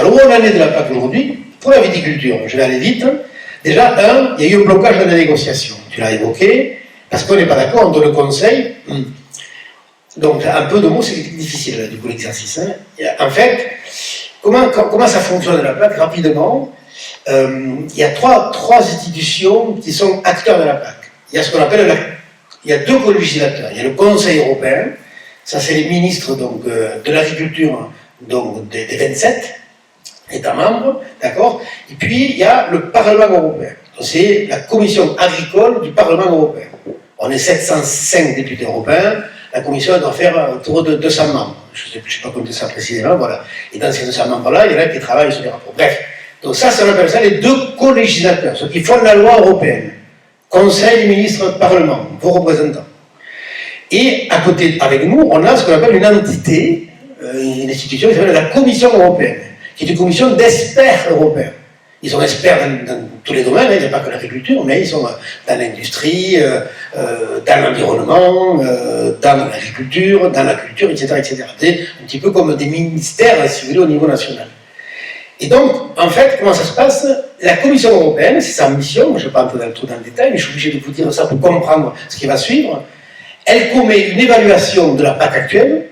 Alors, où on en est de la PAC aujourd'hui? Pour la viticulture, je vais aller vite. Déjà, il y a eu un blocage dans la négociation. Tu l'as évoqué, parce qu'on n'est pas d'accord entre le Conseil. Donc, un peu de mots, c'est difficile, du coup, l'exercice. Hein. En fait, comment ça fonctionne la PAC? Rapidement, il y a trois institutions qui sont acteurs de la PAC. Il y a ce qu'on appelle il y a deux co-législateurs. Il y a le Conseil européen, ça c'est les ministres donc, de l'agriculture donc, des 27 États membres, d'accord. Et puis il y a le Parlement européen. C'est la commission agricole du Parlement européen. On est 705 députés européens. La commission doit faire autour de 200 membres. Je ne sais pas compter ça précisément, voilà. Et dans ces 200 membres-là, il y en a qui travaillent sur les rapports. Bref, donc ça, on appelle ça les deux co-législateurs, ceux qui font la loi européenne. Conseil, ministre, Parlement, vos représentants. Et à côté, avec nous, on a ce qu'on appelle une entité, une institution qui s'appelle la Commission européenne, qui est une commission d'experts européens. Ils sont experts dans tous les domaines, il n'y a pas que l'agriculture, mais ils sont dans l'industrie, dans l'environnement, dans l'agriculture, dans la culture, etc., etc. C'est un petit peu comme des ministères, si vous voulez, au niveau national. Et donc, en fait, comment ça se passe? La Commission européenne, c'est sa mission, je ne vais pas entrer tout dans le détail, mais je suis obligé de vous dire ça pour comprendre ce qui va suivre. Elle commet une évaluation de la PAC actuelle,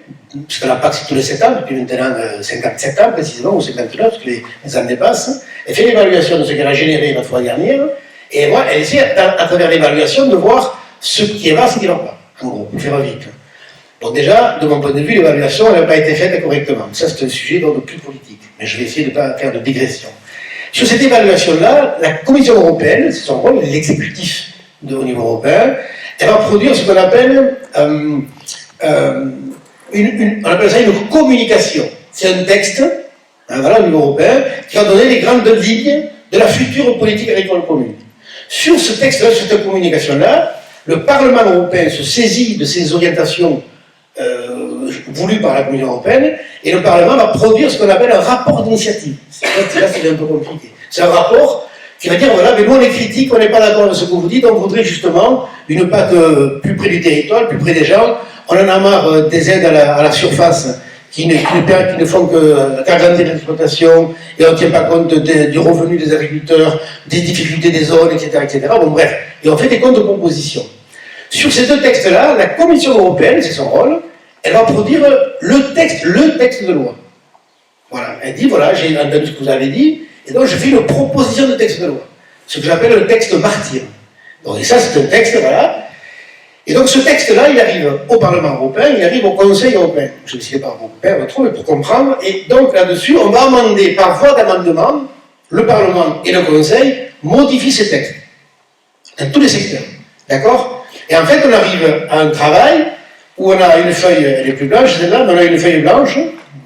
puisque la PAC c'est tous les 7 ans, depuis maintenant 57 ans précisément, ou 59, parce que les années passent. Elle fait l'évaluation de ce qu'elle a généré la fois dernière, et moi, elle essaie, à travers l'évaluation, de voir ce qui va, ce qui ne va pas, en gros, pour faire vite. Donc déjà, de mon point de vue, l'évaluation n'a pas été faite correctement. Ça, c'est un sujet d'ordre plus politique, mais je vais essayer de ne pas faire de digression. Sur cette évaluation-là, la Commission européenne, c'est son rôle, l'exécutif au niveau européen, elle va produire ce qu'on appelle, on appelle ça une communication. C'est un texte, voilà, au niveau européen, qui va donner les grandes lignes de la future politique agricole commune. Sur ce texte-là, sur cette communication-là, le Parlement européen se saisit de ces orientations voulues par la Commission européenne, et le Parlement va produire ce qu'on appelle un rapport d'initiative. Là, c'est un peu compliqué. C'est un rapport qui va dire, voilà, mais nous on est critiques, on n'est pas d'accord avec ce que vous dites, on voudrait justement une PAC plus près du territoire, plus près des gens, on en a marre des aides à la surface qui ne font qu'agrandir l'exploitation, et on ne tient pas compte du revenu des agriculteurs, des difficultés des zones, etc., etc. Bon, bref, et on fait des comptes de proposition. Sur ces deux textes-là, la Commission européenne, c'est son rôle, elle va produire le texte de loi. Voilà, elle dit, voilà, j'ai entendu ce que vous avez dit, et donc je fais une proposition de texte de loi, ce que j'appelle le texte martyr. Donc, et ça, c'est un texte, voilà. Et donc ce texte-là, il arrive au Parlement européen, il arrive au Conseil européen. Je vais essayer de ne pas vous perdre trop, mais pour comprendre. Et donc là-dessus, on va amender par voie d'amendement, le Parlement et le Conseil modifient ces textes, dans tous les secteurs. D'accord? Et en fait, on arrive à un travail où on a une feuille, elle est plus blanche, celle-là, mais on a une feuille blanche,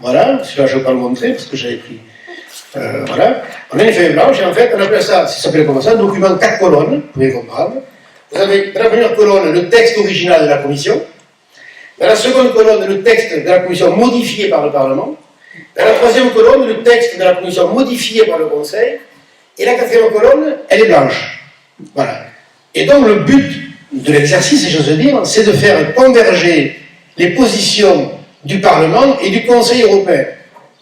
voilà, celui-là je ne vais pas le montrer parce que j'avais pris, voilà, on a une feuille blanche et en fait on appelle ça, ça s'appelle comme ça, un document 4 colonnes, vous pouvez comprendre. Vous avez dans la première colonne le texte original de la Commission, dans la seconde colonne le texte de la Commission modifié par le Parlement, dans la troisième colonne le texte de la Commission modifié par le Conseil, et la quatrième colonne, elle est blanche. Voilà. Et donc le but de l'exercice, si j'ose dire, c'est de faire converger les positions du Parlement et du Conseil européen.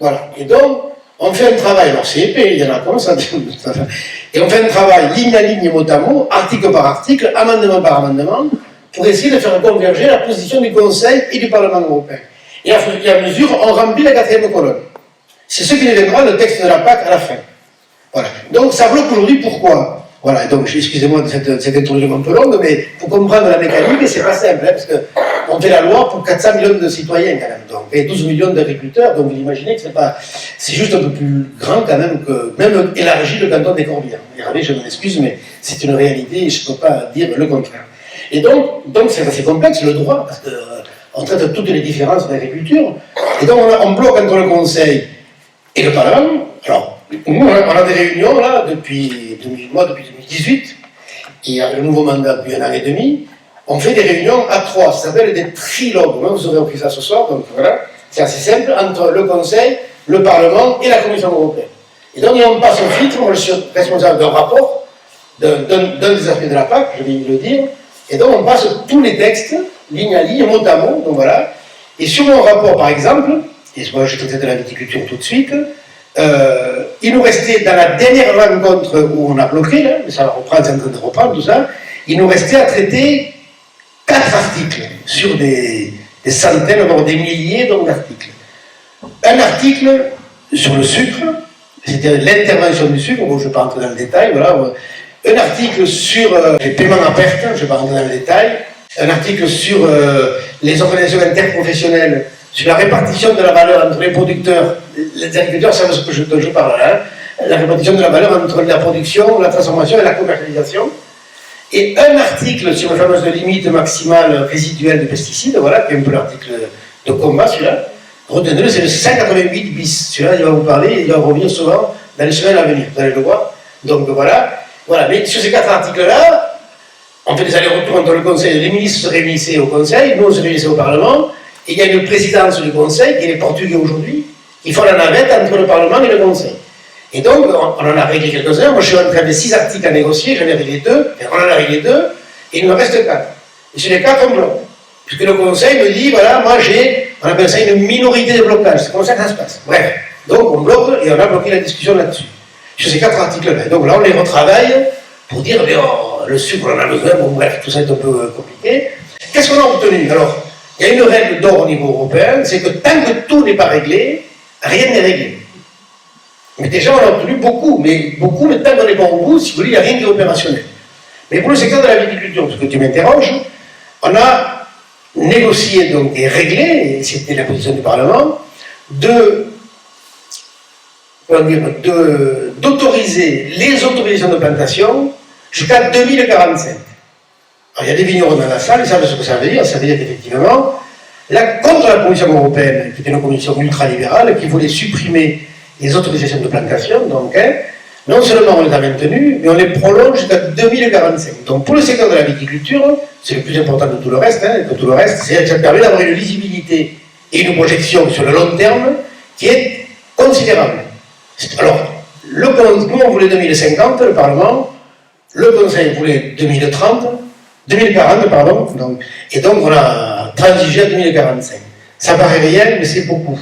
Voilà. Et donc, on fait un travail, alors c'est épais, il y en a comme ça, et on fait un travail ligne à ligne, mot à mot, article par article, amendement par amendement, pour essayer de faire converger la position du Conseil et du Parlement européen. Et à mesure, on remplit la quatrième colonne. C'est ce qui deviendra le texte de la PAC à la fin. Voilà. Donc ça bloque aujourd'hui, pourquoi ? Voilà, donc excusez-moi de cette introduction un peu longue, mais pour comprendre la mécanique, c'est pas simple, hein, parce qu'on fait la loi pour 400 millions de citoyens quand même, donc, et 12 millions d'agriculteurs, donc vous imaginez que c'est juste un peu plus grand quand même que, même élargi le canton des Corbières. Regardez, je m'en excuse, mais c'est une réalité et je ne peux pas dire le contraire. Et donc c'est assez complexe le droit, parce qu'on traite toutes les différences d'agriculture, et donc on bloque entre le Conseil et le Parlement. Alors, nous, on a des réunions là depuis 2018, et le nouveau mandat depuis 1 an et demi, on fait des réunions à 3, ça s'appelle des trilogues. Vous aurez appris ça ce soir, donc voilà, c'est assez simple, entre le Conseil, le Parlement et la Commission européenne. Et donc on passe au filtre, moi je suis responsable d'un rapport, d'un des aspects de la PAC, je vais le dire, et donc on passe tous les textes, ligne à ligne, mot à mot, donc voilà. Et sur mon rapport par exemple, et moi je traite de la viticulture tout de suite, il nous restait, dans la dernière rencontre où on a bloqué, là, mais ça reprend, c'est en train de reprendre tout ça, il nous restait à traiter 4 articles sur des centaines, voire des milliers d'articles. Un article sur le sucre, c'était l'intervention du sucre, bon, je ne vais pas rentrer dans le détail, voilà. Un article sur les paiements à perte, je ne vais pas rentrer dans le détail. Un article sur les organisations interprofessionnelles, sur la répartition de la valeur entre les producteurs, les agriculteurs savent ce dont je parle là, hein, la répartition de la valeur entre la production, la transformation et la commercialisation. Et un article sur la fameuse limite maximale résiduelle de pesticides, voilà, qui est un peu l'article de combat, celui-là. Retenez-le, c'est le 188 bis. Celui-là, il va vous parler, il va revenir souvent dans les semaines à venir, vous allez le voir. Donc voilà. Mais sur ces 4 articles-là, on fait des allers-retours entre le Conseil, les ministres se réunissaient au Conseil, nous on se réunissait au Parlement, et il y a une présidence du Conseil, qui est les Portugais aujourd'hui, qui font la navette entre le Parlement et le Conseil. Et donc, on en a réglé quelques-uns. Moi, je suis en train de 6 articles à négocier, j'en ai réglé 2, on en a réglé 2, et il me reste 4. Et sur les 4, on bloque. Puisque le Conseil me dit, voilà, moi on appelle ça une minorité de blocage, c'est comme ça que ça se passe. Bref, donc on bloque, et on a bloqué la discussion là-dessus. Sur ces 4 articles-là. Donc là, on les retravaille pour dire, le sucre, on en a besoin, bon bref, tout ça est un peu compliqué. Qu'est-ce qu'on a obtenu? Alors, il y a une règle d'or au niveau européen, c'est que tant que tout n'est pas réglé, rien n'est réglé. Mais déjà, on a obtenu beaucoup, mais tant qu'on n'est pas au bout, si vous voulez, il n'y a rien qui est opérationnel. Mais pour le secteur de la viticulture, parce que tu m'interroges, on a négocié donc, et réglé, et c'était la position du Parlement, d'autoriser les autorisations de plantation jusqu'à 2045. Alors, il y a des vignerons dans la salle, ils savent ce que ça veut dire. Ça veut dire qu'effectivement, contre la Commission européenne, qui était une commission ultralibérale, qui voulait supprimer les autorisations de plantation, donc, non seulement on les a maintenues, mais on les prolonge jusqu'à 2045. Donc, pour le secteur de la viticulture, c'est le plus important de tout le reste, c'est que ça permet d'avoir une visibilité et une projection sur le long terme qui est considérable. Alors, nous on voulait 2050, le Parlement, le Conseil voulait 2040, pardon, et donc on a transigé à 2045. Ça paraît rien, mais c'est beaucoup.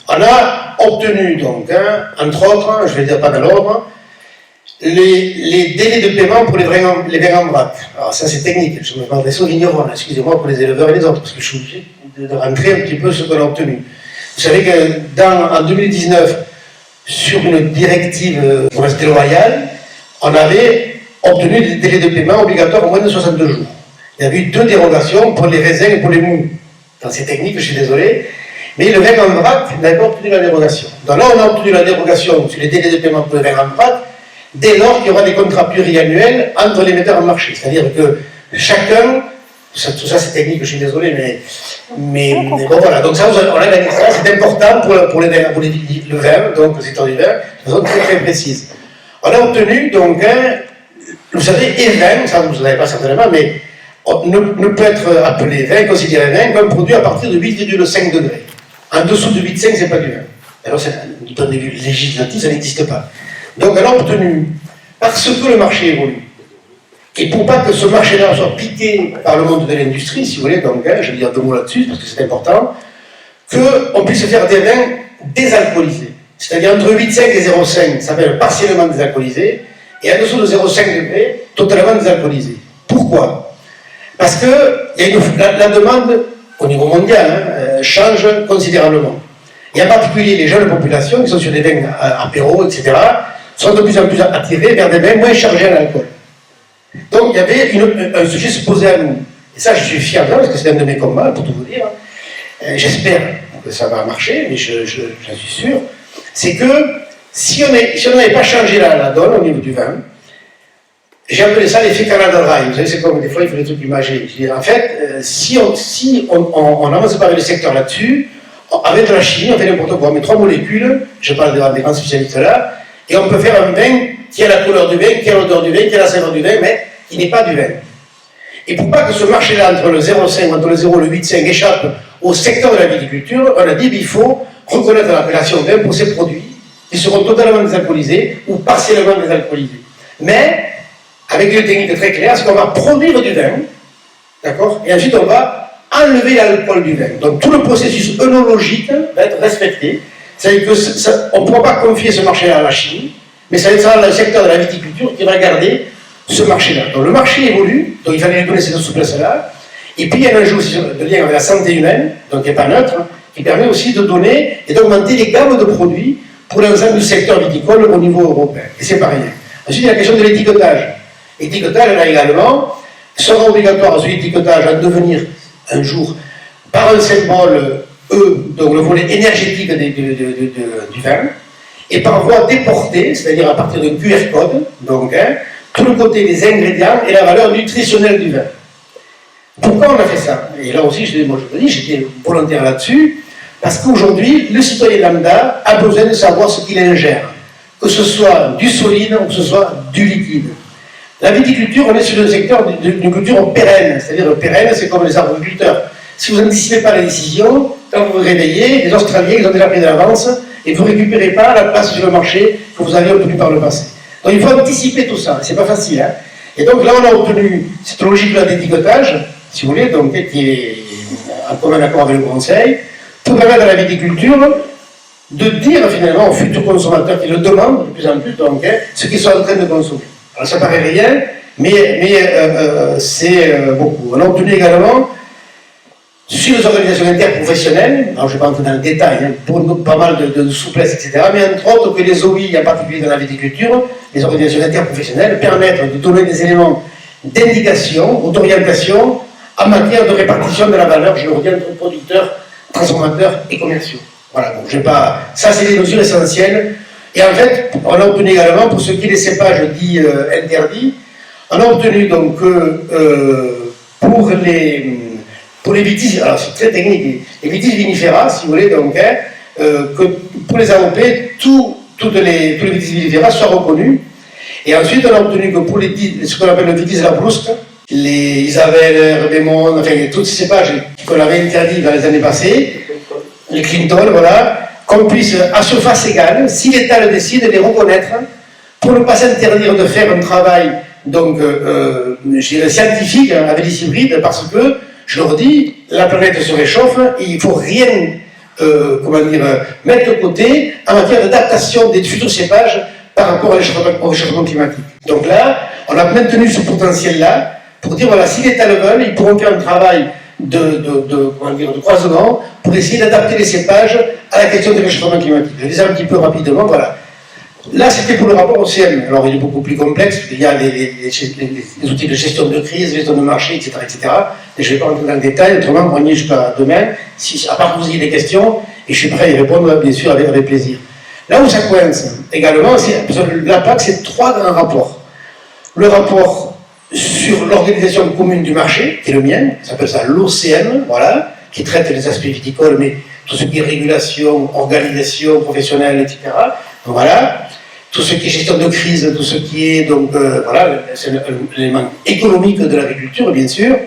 On a obtenu donc, entre autres, je ne vais dire pas dans l'ordre, les délais de paiement pour les vins en vrac. Alors ça c'est technique, je me m'adresse aux vignerons, excusez-moi pour les éleveurs et les autres, parce que je suis obligé de rentrer un petit peu ce qu'on a obtenu. Vous savez qu'en 2019, sur une directive pour rester loyale, on avait obtenu des délais de paiement obligatoires au moins de 62 jours. Il y avait eu 2 dérogations pour les raisins et pour les mous. Dans ces techniques, je suis désolé, mais le vin en vrac n'avait pas obtenu la dérogation. Donc là, on a obtenu la dérogation sur les délais de paiement pour le vin en vrac, dès lors qu'il y aura des contrats pluriannuels entre les metteurs en marché. C'est-à-dire que chacun, tout ça c'est technique, je suis désolé, mais bon voilà, donc ça, on a gagné ça, c'est important pour le vin, donc le secteur du vin, de façon très très précise. On a obtenu donc vous savez, et vin, ça vous ne savez pas certainement, mais ne peut être appelé vin, considéré vin, comme produit à partir de 8,5 degrés. En dessous de 8,5, c'est pas du vin. Alors, du point de vue législatif, ça n'existe pas. Donc, on a obtenu, parce que le marché évolue, et pour pas que ce marché-là soit piqué par le monde de l'industrie, si vous voulez, donc, je vais dire 2 mots là-dessus, parce que c'est important, qu'on puisse faire des vins désalcoolisés. C'est-à-dire entre 8,5 et 0,5, ça s'appelle partiellement désalcoolisé, et en dessous de 0,5 degrés, totalement désalcoolisé. Pourquoi? Parce que la demande, au niveau mondial, change considérablement. Et en particulier, les jeunes populations qui sont sur des vins apéro, etc., sont de plus en plus attirés vers des vins moins chargés en alcool. Donc il y avait un sujet se posait à nous. Et ça, je suis fier de ça, parce que c'est un de mes combats, pour tout vous dire. J'espère que ça va marcher, mais j'en suis sûr. C'est que si on n'avait pas changé la donne au niveau du vin, j'ai appelé ça l'effet Canada Dry. Vous savez, c'est comme des fois, il faut des trucs imagés. En fait, si on avance par le secteur là-dessus, avec de la chimie, on fait n'importe quoi. On met 3 molécules, je parle des grands spécialistes là, et on peut faire un vin qui a la couleur du vin, qui a l'odeur du vin, qui a la saveur du vin, mais qui n'est pas du vin. Et pour pas que ce marché-là, entre le 0,5, entre le 0 et le 8,5, échappe au secteur de la viticulture, on a dit qu'il faut reconnaître l'appellation vin pour ces produits qui seront totalement désalcoolisés ou partiellement désalcoolisés. Mais, avec une technique très claire, c'est qu'on va produire du vin, d'accord, et ensuite on va enlever l'alcool du vin. Donc tout le processus œnologique va être respecté, C'est-à-dire qu'on ne pourra pas confier ce marché-là à la Chine, mais ça sera le secteur de la viticulture qui va garder ce marché-là. Donc le marché évolue, donc il fallait lui donner cette souplesse-là. Et puis il y a un enjeu aussi de lien avec la santé humaine, donc qui n'est pas neutre, qui permet aussi de donner et d'augmenter les gammes de produits pour l'ensemble du secteur viticole au niveau européen. Et c'est pas rien. Ensuite, il y a la question de l'étiquetage. L'étiquetage, là également, sera obligatoire ce étiquetage à devenir un jour par un symbole E, donc le volet énergétique du vin, et par voie déportée, c'est-à-dire à partir d'un QR code, donc tout le côté des ingrédients et la valeur nutritionnelle du vin. Pourquoi on a fait ça? Et là aussi, moi je te dis, j'étais volontaire là-dessus, parce qu'aujourd'hui, le citoyen lambda a besoin de savoir ce qu'il ingère, que ce soit du solide ou que ce soit du liquide. La viticulture, on est sur le secteur d'une culture pérenne, c'est-à-dire pérenne, c'est comme les arboriculteurs. Si vous n'anticipez pas les décisions, quand vous vous réveillez, les Australiens, ils ont déjà pris de l'avance, et vous ne récupérez pas la place sur le marché que vous avez obtenue par le passé. Donc il faut anticiper tout ça, c'est pas facile. Hein. Et donc là, on a obtenu cette logique-là d'étiquetage, si vous voulez, donc, qui est en commun accord avec le Conseil, pour permettre à la viticulture de dire finalement aux futurs consommateurs qui le demandent de plus en plus, donc, ce qu'ils sont en train de consommer. Alors ça paraît rien, mais c'est beaucoup. On a obtenu également, sur les organisations interprofessionnelles, alors je ne vais pas entrer dans le détail, hein, pour pas mal de souplesse, etc., mais entre autres que les OI, en particulier dans la viticulture, les organisations interprofessionnelles, permettent de donner des éléments d'indication ou d'orientation en matière de répartition de la valeur, je le redis, entre producteurs, transformateurs et commerciaux. Voilà, donc je vais pas... Ça, c'est des mesures essentielles. Et en fait, on a obtenu également, pour ce qui est des cépages dits interdits, on a obtenu donc pour les vitis, alors c'est très technique, les vitis vinifera, si vous voulez, donc, que pour les AOP, tous les vitis vinifera soient reconnus. Et ensuite, on a obtenu que pour ce qu'on appelle le vitis labrusque, les Isabelle, Rebémon, enfin, tous ces cépages qu'on avait interdits dans les années passées, les Clinton, voilà, qu'on puisse, à surface égale, si l'État le décide, les reconnaître, pour ne pas s'interdire de faire un travail, donc, scientifique, avec des hybrides, parce que, je le redis, la planète se réchauffe et il ne faut rien, mettre de côté en matière d'adaptation des futurs cépages par rapport au réchauffement climatique. Donc là, on a maintenu ce potentiel-là pour dire, voilà, si l'État le veut, ils pourront faire un travail de croisement pour essayer d'adapter les cépages à la question du réchauffement climatique. Je vais dire un petit peu rapidement, voilà. Là, c'était pour le rapport OCM. Alors, il est beaucoup plus complexe. Il y a les outils de gestion de crise, gestion de marché, etc., etc. Et je ne vais pas rentrer dans le détail. Autrement, on y est jusqu'à demain. À part que vous ayez des questions, et je suis prêt à y répondre, bien sûr, avec plaisir. Là où ça coince, également, la PAC, c'est 3 grands rapports. Le rapport sur l'organisation commune du marché, qui est le mien, ça s'appelle ça l'OCM, voilà, qui traite les aspects viticoles, mais tout ce qui est régulation, organisation professionnelle, etc. Donc voilà, tout ce qui est gestion de crise, tout ce qui est, donc, voilà, c'est l'élément économique de l'agriculture, bien sûr.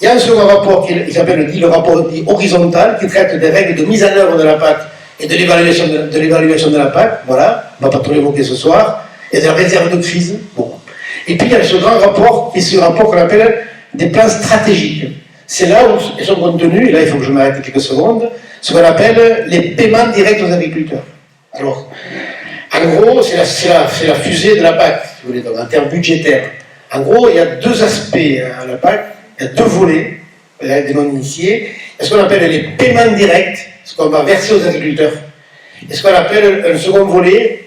Il y a un second rapport qui s'appelle le rapport horizontal, qui traite des règles de mise en œuvre de la PAC et de l'évaluation de la PAC, voilà, on ne va pas tout l'évoquer ce soir, et de la réserve de crise, bon. Et puis il y a ce grand rapport, qui est ce rapport qu'on appelle des plans stratégiques. C'est là où ils sont contenus, et là il faut que je m'arrête quelques secondes, ce qu'on appelle les paiements directs aux agriculteurs. Alors, en gros, c'est la fusée de la PAC, si vous voulez, donc, en termes budgétaires. En gros, il y a 2 aspects à la PAC, il y a 2 volets, des non-initiés. Il y a ce qu'on appelle les paiements directs, ce qu'on va verser aux agriculteurs. Et ce qu'on appelle un second volet,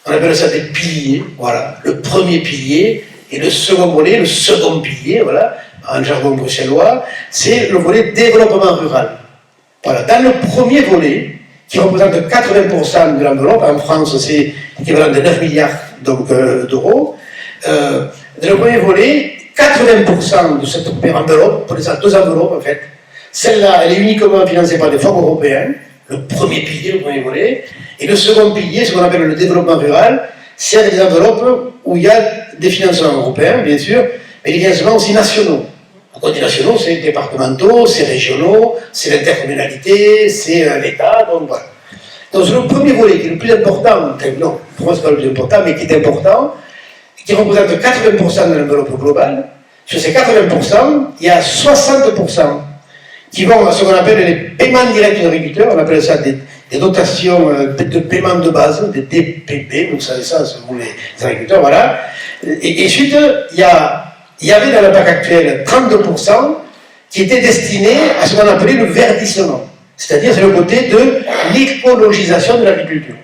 on appelle ça des piliers, voilà. Le premier pilier et le second volet, le second pilier, voilà, en jargon bruxellois, c'est le volet développement rural. Voilà. Dans le premier volet, qui représente 80% de l'enveloppe, en France c'est l'équivalent de 9 milliards d'euros, dans le premier volet, 80% de cette enveloppe, pour les 2 enveloppes en fait, celle-là, elle est uniquement financée par des fonds européens, le premier pilier, le premier volet, et le second pilier, ce qu'on appelle le développement rural, c'est des enveloppes où il y a des financements européens, bien sûr, mais des financements aussi nationaux. Quand on dit nationaux, c'est départementaux, c'est régionaux, c'est l'intercommunalité, c'est l'État, donc voilà. Donc c'est le premier volet qui est le plus important, non, pour moi c'est pas le plus important, mais qui est important, qui représente 80% de l'enveloppe globale. Sur ces 80%, il y a 60% qui vont à ce qu'on appelle les paiements directs des agriculteurs, on appelle ça des dotations de paiement de base, des DPP, vous savez ça, c'est vous les agriculteurs, voilà. Et ensuite, il y avait dans la PAC actuelle 32% qui étaient destinés à ce qu'on appelait le verdissement. C'est-à-dire, c'est le côté de l'écologisation de l'agriculture.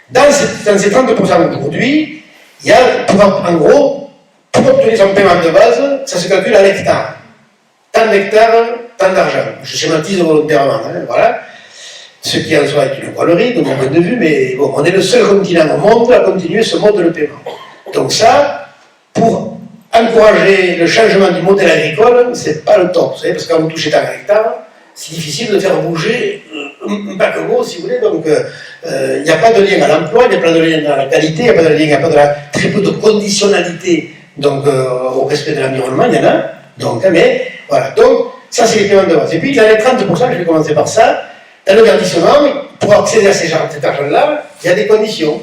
Dans ces 30% aujourd'hui, il y a, en gros, pour obtenir son paiement de base, ça se calcule à l'hectare. Tant d'hectares, tant d'argent. Je schématise volontairement, hein, voilà. Ce qui en soi est une connerie, de mon point de vue, mais bon, on est le seul continent au monde à continuer ce mode de paiement. Donc ça, pour encourager le changement du modèle agricole, c'est pas le top, vous savez, parce que quand vous touchez tant d'hectares, c'est difficile de faire bouger un paquebot, si vous voulez, donc il n'y a pas de lien à l'emploi, il n'y a pas de lien à la qualité, il n'y a pas de lien, il n'y a pas de très peu de conditionnalité donc, au respect de l'environnement, il y en a, donc, mais voilà, donc ça c'est les paiements de base. Et puis dans les 30%, je vais commencer par ça, dans le verdissement, pour accéder à cet argent-là, il y a des conditions.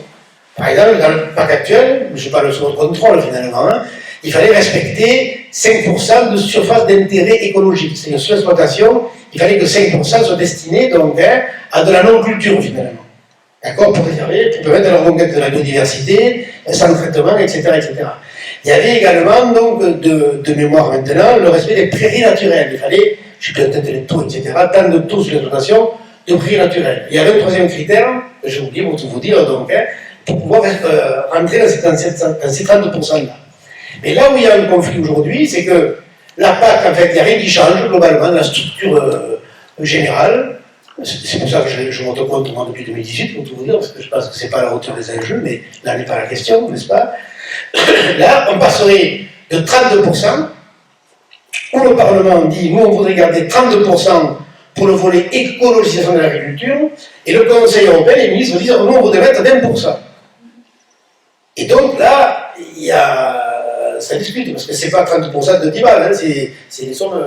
Par exemple, dans le PAC actuel, je parle sous votre contrôle finalement, hein, il fallait respecter 5% de surface d'intérêt écologique. C'est une sous-exploitation, il fallait que 5% soient destinés donc, hein, à de la non-culture finalement. D'accord, pour préserver, pour permettre la reconquête de la biodiversité, sans traitement, etc., etc. Il y avait également, donc, de mémoire maintenant, le respect des prairies naturelles. Il fallait, je peux peut-être les taux, etc., tant de taux sur l'exploitation de prairies naturelles. Il y avait un troisième critère, j'ai oublié pour tout vous dire, donc, hein, pour pouvoir rentrer dans ces 30%-là. Mais là où il y a un conflit aujourd'hui, c'est que la PAC, en fait, il n'y a rien qui change globalement, la structure générale. C'est pour ça que je vote contre moi depuis 2018, pour tout vous dire, parce que je pense que ce n'est pas à la hauteur des enjeux, mais là n'est pas la question, n'est-ce pas? Là, on passerait de 32%, où le Parlement dit, nous on voudrait garder 32% pour le volet écologisation de l'agriculture, et le Conseil européen, les ministres disent, nous on voudrait mettre 20%. Et donc là, il y a... ça discute, parce que ce n'est pas 30% de 10 balles, hein, c'est des sommes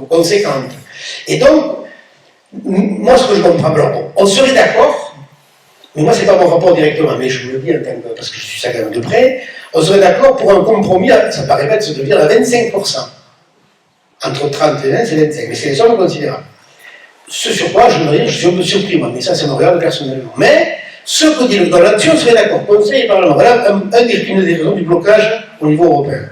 conséquentes. Et donc, moi, ce que je comprends, alors bon, on serait d'accord, mais moi, ce n'est pas mon rapport directement, mais je vous le dis en tant que, parce que je suis ça quand même de près, on serait d'accord pour un compromis, ça paraît bête de dire à 25%. Entre 30 et 20, c'est 25, mais c'est des sommes considérables. Ce sur quoi je suis un peu surpris, moi, mais ça me regarde personnellement. Mais, ce que dit le dans là-dessus, on serait d'accord, Conseil et Parlement. Voilà une des raisons du blocage au niveau européen.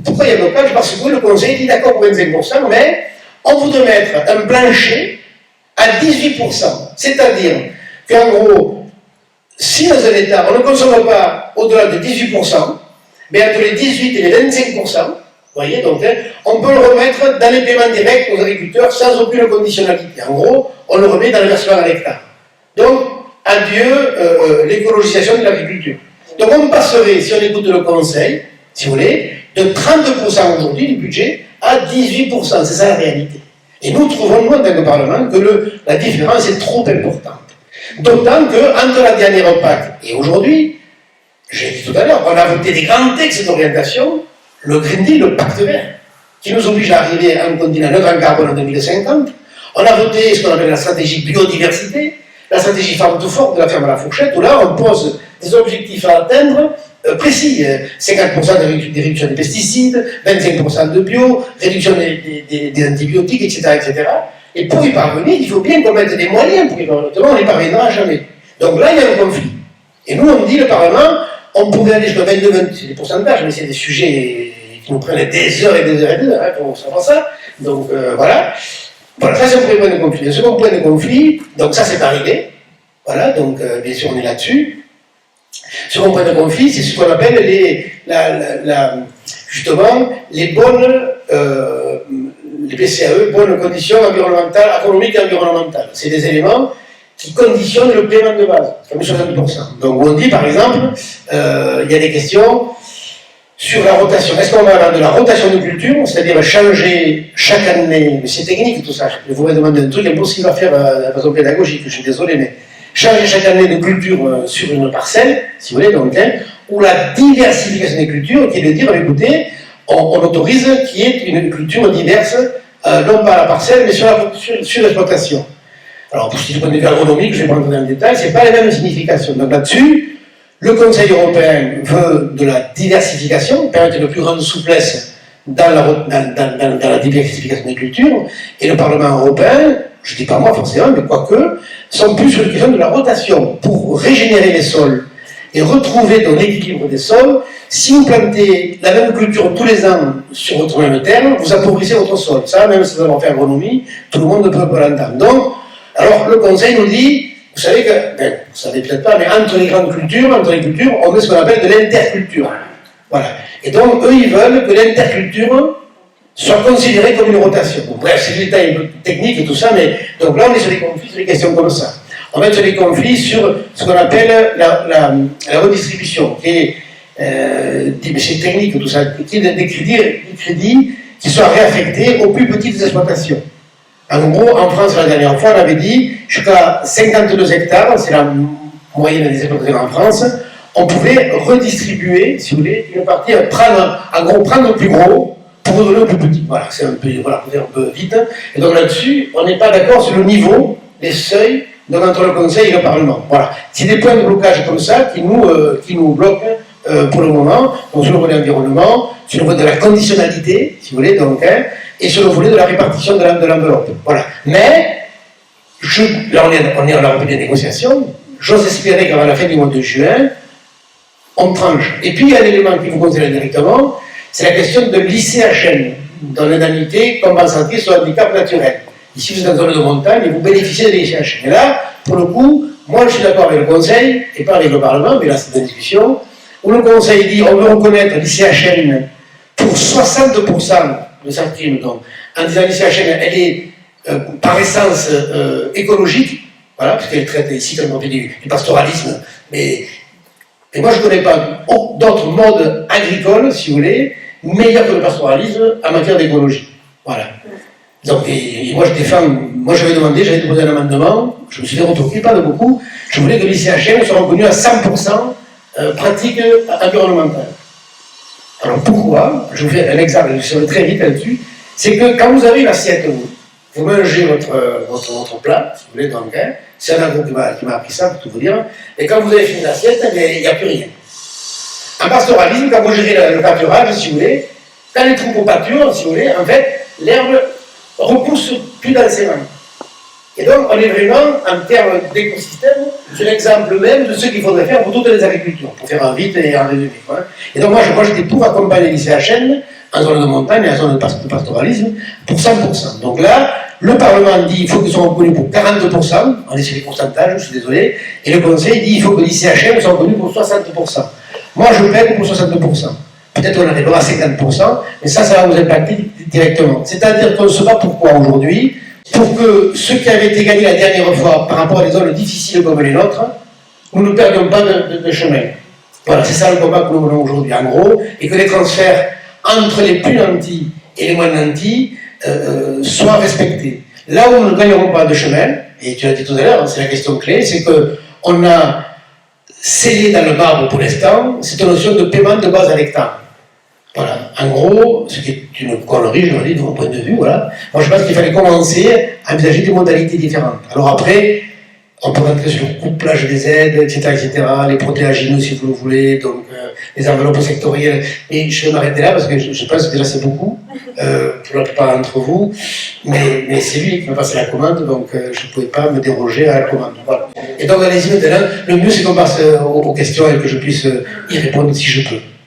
Pourquoi il y a blocage? Parce que le Conseil dit d'accord pour 25%, mais on voudrait mettre un plancher à 18%. C'est-à-dire qu'en gros, si dans un État, on ne consomme pas au-delà de 18%, mais entre les 18 et les 25%, vous voyez, donc, hein, on peut le remettre dans les paiements directs aux agriculteurs sans aucune conditionnalité. En gros, on le remet dans le versement à l'hectare. Donc, adieu l'écologisation de l'agriculture. Donc on passerait, si on écoute le Conseil, si vous voulez, de 32% aujourd'hui du budget à 18%. C'est ça la réalité. Et nous trouvons, nous, en tant que Parlement, que la différence est trop importante. D'autant qu'entre la dernière PAC et aujourd'hui, j'ai dit tout à l'heure, on a voté des grands textes d'orientation, le Green Deal, le Pacte vert, qui nous oblige à arriver à un continent neutre en carbone en 2050. On a voté ce qu'on appelle la stratégie biodiversité, la stratégie farm to fork de la ferme à la fourchette, où là on pose des objectifs à atteindre précis. 50% de réduction des pesticides, 25% de bio, réduction des antibiotiques, etc., etc. Et pour y parvenir, il faut bien qu'on mette des moyens pour y parvenir. Autrement, on n'y parviendra jamais. Donc là, il y a un conflit. Et nous, on dit, le Parlement, on pourrait aller jusqu'à 22, c'est des pourcentages, mais c'est des sujets qui nous prennent des heures et des heures et des heures hein, pour savoir ça. Donc voilà. Voilà, ça c'est un premier point de conflit. Le second point de conflit, donc ça c'est arrivé. Voilà, donc bien sûr on est là-dessus. Second point de conflit, c'est ce qu'on appelle justement les bonnes, les PCAE, bonnes conditions environnementales, économiques et environnementales. C'est des éléments qui conditionnent le paiement de base, comme 60%. Donc on dit par exemple, il y a des questions sur la rotation. Est-ce qu'on va avoir de la rotation de culture, c'est-à-dire changer chaque année, mais c'est technique tout ça, je vous demander un truc impossible à faire de façon pédagogique, je suis désolé, mais changer chaque année de culture sur une parcelle, si vous voulez, donc, hein, ou la diversification des cultures, qui est de dire, écoutez, on autorise qu'il y ait une culture diverse, non pas à la parcelle, mais sur l'exploitation. Alors, pour ce qui est du point de vue agronomique, je vais prendre dans le détail, c'est pas les mêmes significations. Donc là-dessus, le Conseil européen veut de la diversification, permettre une plus grande souplesse dans la diversification des cultures, et le Parlement européen je ne dis pas moi forcément, mais quoique, sont plus sur la question de la rotation. Pour régénérer les sols et retrouver donc l'équilibre des sols, si vous plantez la même culture tous les ans sur votre même terre, vous appauvrissez votre sol. Ça, même si vous avez fait agronomie, tout le monde peut l'entendre. Donc, alors le conseil nous dit, vous savez que, ben, vous savez peut-être pas, mais entre les grandes cultures, entre les cultures, on met ce qu'on appelle de l'interculture. Voilà. Et donc, eux, ils veulent que l'interculture soit considérée comme une rotation. Bon, bref, c'est des détails un peu techniques et tout ça, mais donc là, on est sur des conflits, sur des questions comme ça. On va être sur des conflits sur ce qu'on appelle la redistribution, qui est c'est technique tout ça, qui est des crédits qui soient réaffectés aux plus petites exploitations. En gros, en France, la dernière fois, on avait dit jusqu'à 52 hectares, c'est la moyenne des exploitations en France, on pouvait redistribuer, si vous voulez, une partie, prendre le plus gros pour redonner au plus petit. Voilà, c'est un peu, voilà, pour faire un peu vite. Et donc là-dessus, on n'est pas d'accord sur le niveau, les seuils, donc entre le Conseil et le Parlement. Voilà. C'est des points de blocage comme ça qui nous bloquent pour le moment, donc sur le volet environnement, sur le volet de la conditionnalité, si vous voulez, donc, et sur le volet de la répartition de l'enveloppe. Voilà. Mais, là on est en la reprise des négociations, j'ose espérer qu'avant la fin du mois de juin, on tranche. Et puis il y a un élément qui vous concerne directement, c'est la question de l'ICHN, dans l'indemnité compensatrice sur handicap naturel. Ici, vous êtes dans une zone de montagne et vous bénéficiez de l'ICHN. Et là, pour le coup, moi je suis d'accord avec le Conseil, et pas avec le Parlement, mais là c'est une discussion, où le Conseil dit on veut reconnaître l'ICHN pour 60% de sa prime, donc, en disant l'ICHN, elle est par essence écologique, voilà, puisqu'elle traite ici, comme on fait du pastoralisme, mais moi je ne connais pas d'autres modes agricoles, si vous voulez, meilleurs que le pastoralisme en matière d'écologie. Voilà. Donc, et moi j'avais déposé un amendement, je me suis fait retoquer, pas de beaucoup, je voulais que l'ICHN soit reconnu à 100% pratique environnementale. Alors pourquoi? Je vous fais un exemple, je serai très vite là-dessus, c'est que quand vous avez une assiette, vous mangez votre plat, si vous voulez, donc, hein, c'est un agro qui m'a appris ça, pour tout vous dire, et quand vous avez fini l'assiette, il n'y a plus rien. En pastoralisme, quand vous gérez le pâturage, si vous voulez, quand les troupeaux pâturent, si vous voulez, en fait, l'herbe repousse plus densément. Et donc, on est vraiment, en termes d'écosystème, c'est l'exemple même de ce qu'il faudrait faire pour toutes les agricultures, pour faire vite et en résumé. Et donc, moi j'étais pour accompagner l'ICHN en zone de montagne et en zone de pastoralisme pour 100%. Donc là, le Parlement dit qu'il faut qu'ils soient reconnus pour 40%, on est sur les pourcentages, je suis désolé, et le Conseil dit qu'il faut que l'ICHN soit reconnu pour 60%. Moi, je plaide pour 60%. Peut-être qu'on arrivera à 50%, mais ça va vous impacter directement. C'est-à-dire qu'on se bat pourquoi aujourd'hui? Pour que ce qui avait été gagné la dernière fois par rapport à des zones difficiles comme les nôtres, nous ne perdions pas de chemin. Voilà, c'est ça le combat que nous menons aujourd'hui, en gros, et que les transferts entre les plus nantis et les moins nantis soient respectés. Là où nous ne gagnerons pas de chemin, et tu l'as dit tout à l'heure, c'est la question clé, c'est qu'on a scellé dans le marbre pour l'instant cette notion de paiement de base à l'hectare. Voilà, en gros, ce qui est une connerie, je le dis de mon point de vue, voilà. Moi, je pense qu'il fallait commencer à envisager des modalités différentes. Alors après, on peut rentrer sur le couplage des aides, etc., les protéagineux, si vous le voulez, donc les enveloppes sectorielles. Et je vais m'arrêter là, parce que je pense que déjà c'est beaucoup, pour la plupart d'entre vous, mais c'est lui qui m'a passé la commande, donc je ne pouvais pas me déroger à la commande. Voilà. Et donc, allez-y maintenant, le mieux c'est qu'on passe aux questions et que je puisse y répondre si je peux.